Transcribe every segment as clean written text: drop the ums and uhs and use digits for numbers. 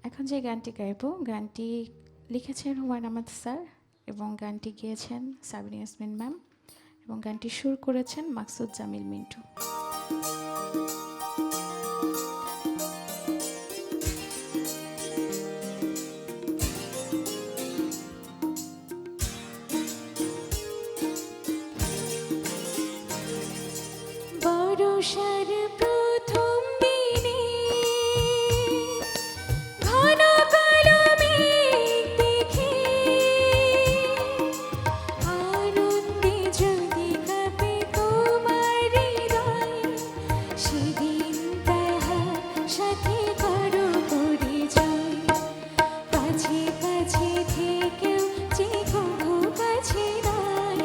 এখন যে গানটি গাইব, গানটি লিখেছেন হুমায়ুন আহমেদ স্যার এবং গানটি গেয়েছেন সাবিনা ইয়াসমিন ম্যাম এবং গানটি সুর করেছেন মাকসুদ জামিল মিন্টু। বর্ষার প্রথম দিনে ঘন কালো মেঘ দেখে আনন্দে যদি কাঁপে তোমার হৃদয়, সেদিন তাহার সাথে করো পরিচয়। কাছে কাছে থেকেও যে কভু কাছে নয়,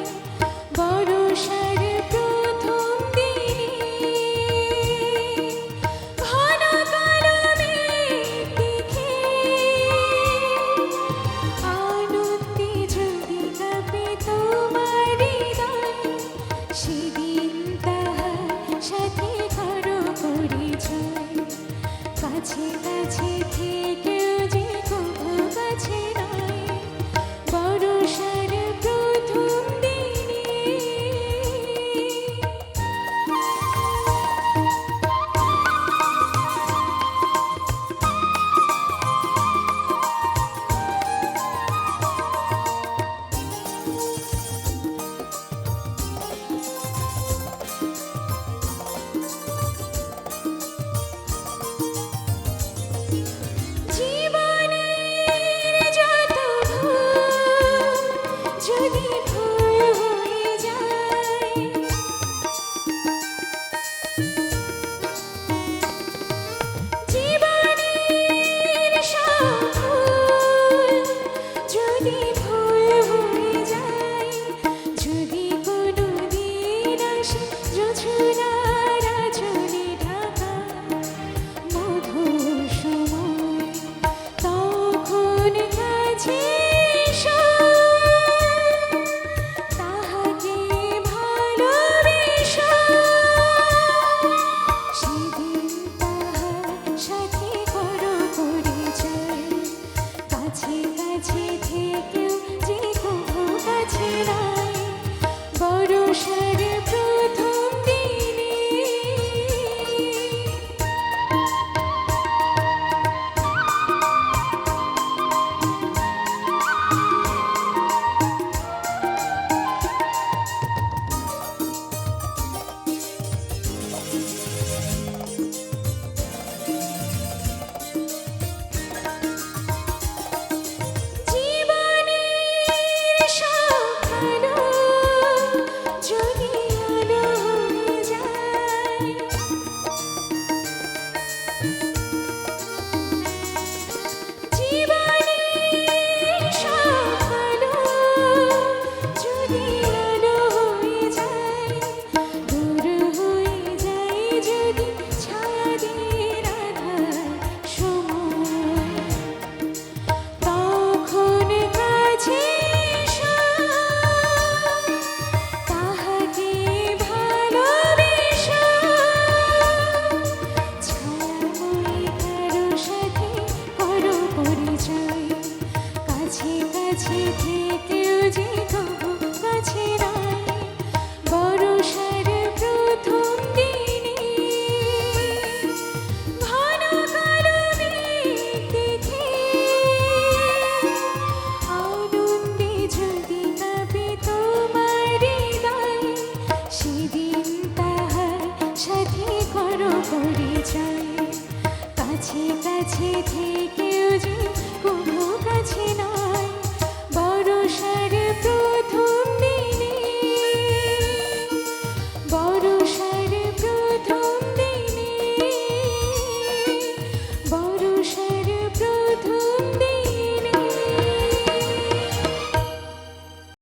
বর্ষার প্রথম কাছে কাছে থেকেও যে কভু কাছে নয়, বর্ষার প্রথম দিনে। যদি ভুল হয়ে যায়, জীবনের সব ভুল যদি ভুল হয়ে যায়, যদি কোনো দিন আসে জোছনার আঁচলে ঢাকা মধুর সময়, তখন কাছে বর্ষার প্রথম দিনে। কাছে থেকেও যে কভু কাছে নয়, বর্ষার প্রথম দিনে। ঘন কালো মেঘ দেখে আনন্দে যদি কাঁপে তোমার হৃদয়, সেদিন তাহার সাথে করো পরিচয়। কাছে কাছে